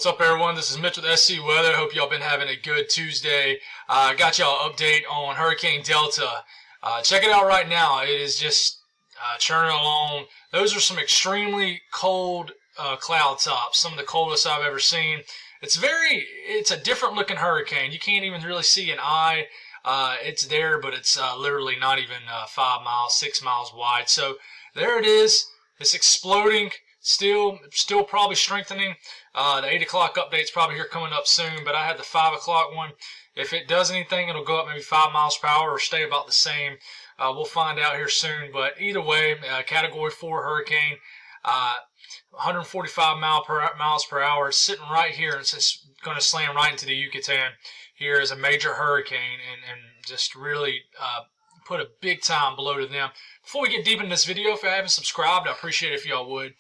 What's up, everyone? This is Mitch with SC Weather. Hope y'all been having a good Tuesday. Got y'all an update on Hurricane Delta. Check it out right now. It is just churning along. Those are some extremely cold cloud tops. Some of the coldest I've ever seen. It's a different looking hurricane. You can't even really see an eye. It's there, but it's literally not even 5 miles, 6 miles wide. So there it is. It's exploding. Still probably strengthening. The 8 o'clock update's probably here coming up soon, but I had the 5 o'clock one. If it does anything, it'll go up maybe 5 miles per hour or stay about the same. We'll find out here soon, but either way, Category 4 hurricane, 145 miles per hour. It's sitting right here, and it's just going to slam right into the Yucatan here as a major hurricane and just really put a big time blow to them. Before we get deep into this video, if you haven't subscribed, I appreciate it if y'all would.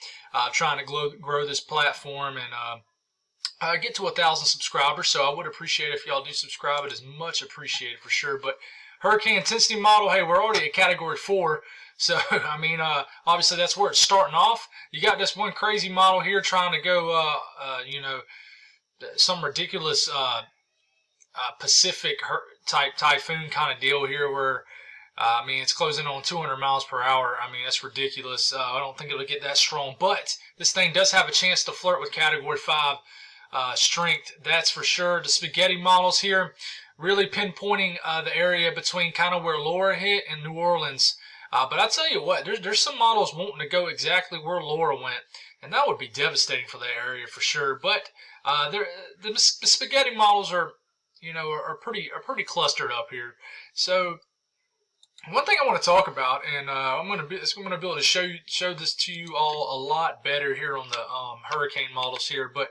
Trying to grow this platform and get to 1,000 subscribers, so I would appreciate if y'all do subscribe. It is much appreciated for sure. But hurricane intensity model, hey, we're already at Category 4, so I mean, obviously that's where it's starting off. You got this one crazy model here trying to go, some ridiculous Pacific type typhoon kind of deal here where. I mean, it's closing on 200 miles per hour. I mean, that's ridiculous. I don't think it'll get that strong. But this thing does have a chance to flirt with Category 5 strength. That's for sure. The spaghetti models here really pinpointing the area between kind of where Laura hit and New Orleans. But I tell you what, there's some models wanting to go exactly where Laura went. And that would be devastating for that area for sure. But the spaghetti models are pretty clustered up here. So one thing I want to talk about, and I'm going to be able to show this to you all a lot better here on the hurricane models here. But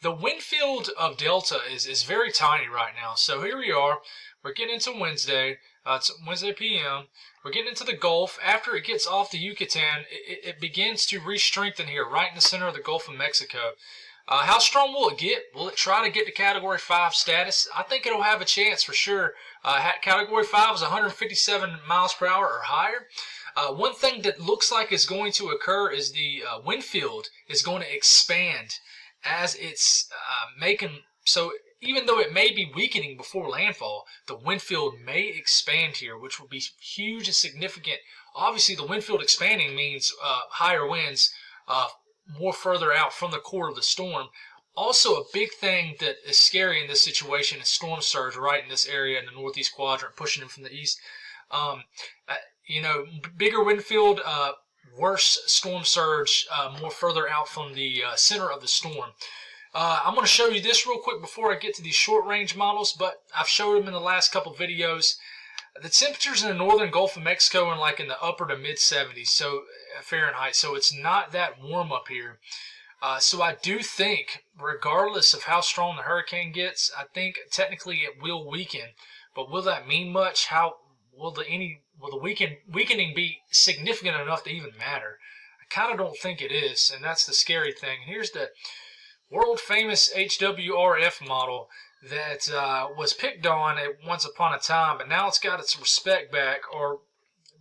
the wind field of Delta is very tiny right now. So here we are. We're getting into Wednesday. It's Wednesday p.m. We're getting into the Gulf. After it gets off the Yucatan, it begins to re-strengthen here, right in the center of the Gulf of Mexico. How strong will it get? Will it try to get to Category 5 status? I think it'll have a chance for sure. Category 5 is 157 miles per hour or higher. One thing that looks like is going to occur is the wind field is going to expand as it's making. So even though it may be weakening before landfall, the wind field may expand here, which will be huge and significant. Obviously, the wind field expanding means higher winds. More further out from the core of the storm. Also, a big thing that is scary in this situation is storm surge right in this area in the northeast quadrant, pushing in from the east. Bigger wind field, worse storm surge, more further out from the center of the storm. I'm going to show you this real quick before I get to these short range models, but I've showed them in the last couple videos. The temperatures in the northern Gulf of Mexico are like in the upper to mid 70s, so Fahrenheit. So it's not that warm up here. So I do think, regardless of how strong the hurricane gets, I think technically it will weaken. But will that mean much? How will the weakening be significant enough to even matter? I kind of don't think it is, and that's the scary thing. Here's the world famous HWRF model that was picked on at once upon a time, but now it's got its respect back, or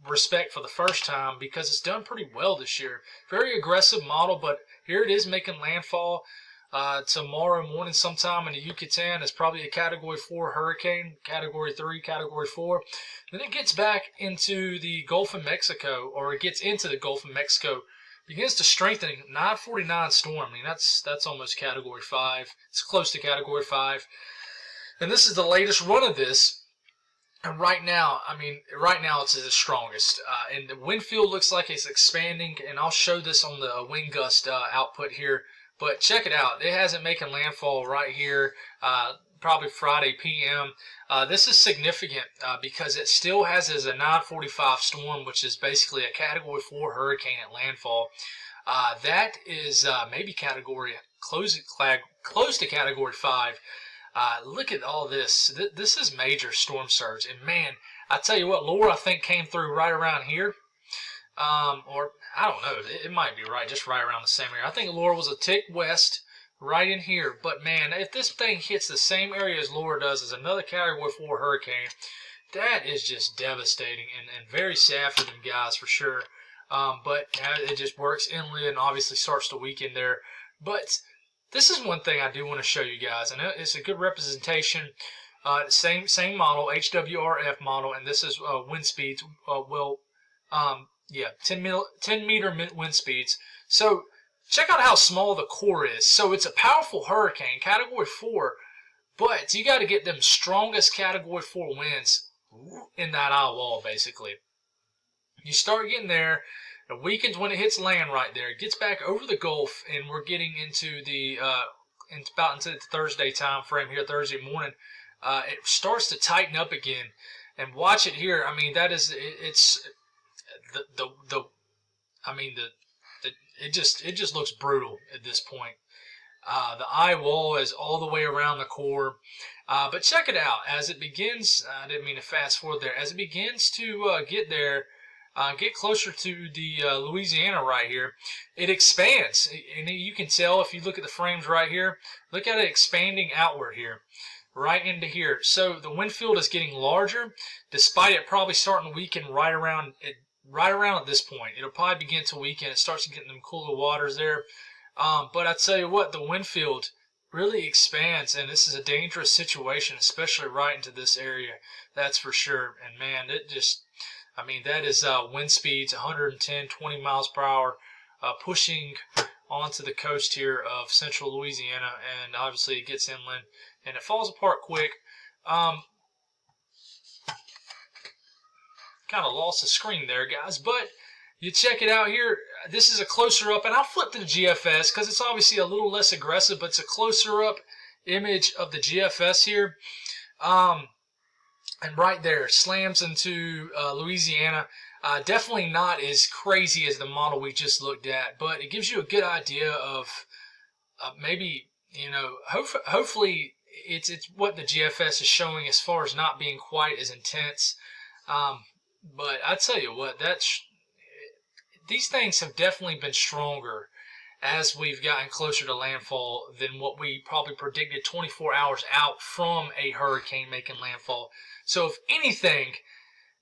respect for the first time, because it's done pretty well this year. Very aggressive model, but here it is making landfall tomorrow morning sometime in the Yucatan. It's probably a Category 4 hurricane, Category 3, Category 4. Then it gets back into the Gulf of Mexico, or it gets into the Gulf of Mexico, begins to strengthen. 949 storm. I mean, that's almost Category 5. It's close to Category 5. And this is the latest run of this. And right now it's the strongest. And the wind field looks like it's expanding. And I'll show this on the wind gust output here. But check it out. It hasn't making landfall right here. Probably Friday p.m. This is significant because it still has as a 945 storm, which is basically a Category 4 hurricane at landfall. That is maybe close to Category 5. Look at all this. This is major storm surge. And man, I tell you what, Laura, I think, came through right around here. Or I don't know. It might be just right around the same area. I think Laura was a tick west, right in here. But man, if this thing hits the same area as Laura does, as another Category 4 hurricane, that is just devastating and very sad for them guys for sure. But it just works inland and obviously starts to weaken there. But this is one thing I do want to show you guys, and it's a good representation. Same model, HWRF model, and this is wind speeds. Yeah, 10 meter wind speeds. So check out how small the core is. So it's a powerful hurricane, Category 4, but you got to get them strongest Category 4 winds in that eye wall, basically. You start getting there. The weekends when it hits land right there, it gets back over the Gulf, and we're getting into the about into the Thursday time frame here, Thursday morning. It starts to tighten up again, and watch it here. I mean, that is it's it just looks brutal at this point. The eye wall is all the way around the core. But check it out. As it begins, I didn't mean to fast forward there. As it begins to get there, get closer to the Louisiana right here, it expands. And you can tell if you look at the frames right here, look at it expanding outward here, right into here. So the wind field is getting larger, despite it probably starting to weaken right around at this point. It'll probably begin to weaken. It starts to get in them cooler waters there. But I tell you what, the wind field really expands, and this is a dangerous situation, especially right into this area. That's for sure. And man, that is wind speeds 110, 20 miles per hour, pushing onto the coast here of central Louisiana, and obviously it gets inland, and it falls apart quick. Kind of lost the screen there, guys, but you check it out here. This is a closer up, and I'll flip to the GFS because it's obviously a little less aggressive, but it's a closer up image of the GFS here. And right there, slams into Louisiana. Definitely not as crazy as the model we just looked at, but it gives you a good idea of maybe, hopefully it's what the GFS is showing as far as not being quite as intense. But I tell you what, these things have definitely been stronger as we've gotten closer to landfall than what we probably predicted 24 hours out from a hurricane making landfall. So if anything,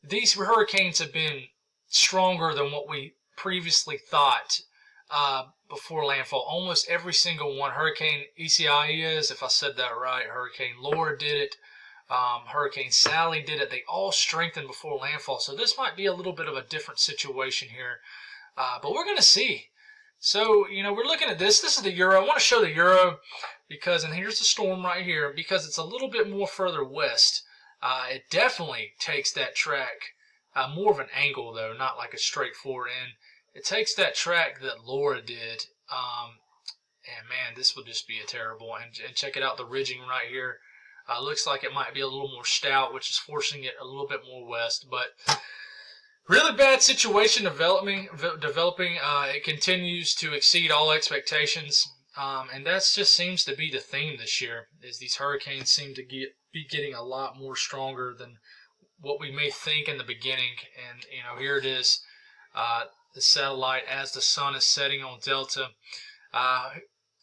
these hurricanes have been stronger than what we previously thought before landfall. Almost every single one. Hurricane Isaias, if I said that right, Hurricane Laura did it, Hurricane Sally did it. They all strengthened before landfall. So this might be a little bit of a different situation here. But we're going to see. So, we're looking at this. This is the Euro. I want to show the Euro because, and here's the storm right here, because it's a little bit more further west. It definitely takes that track, more of an angle though, not like a straight forward end. It takes that track that Laura did. And man, this will just be a terrible one. And check it out, the ridging right here. Looks like it might be a little more stout, which is forcing it a little bit more west. But really bad situation developing. It continues to exceed all expectations. And that just seems to be the theme this year, is these hurricanes seem to be getting a lot more stronger than what we may think in the beginning. And, here it is, the satellite as the sun is setting on Delta.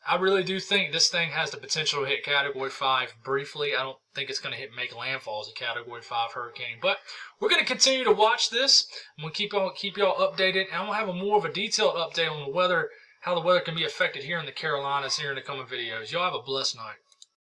I really do think this thing has the potential to hit Category 5 briefly. I don't think it's going to make landfall as a Category 5 hurricane. But we're going to continue to watch this. I'm going to keep y'all updated. And I'm going to have more of a detailed update on the weather, how the weather can be affected here in the Carolinas here in the coming videos. Y'all have a blessed night.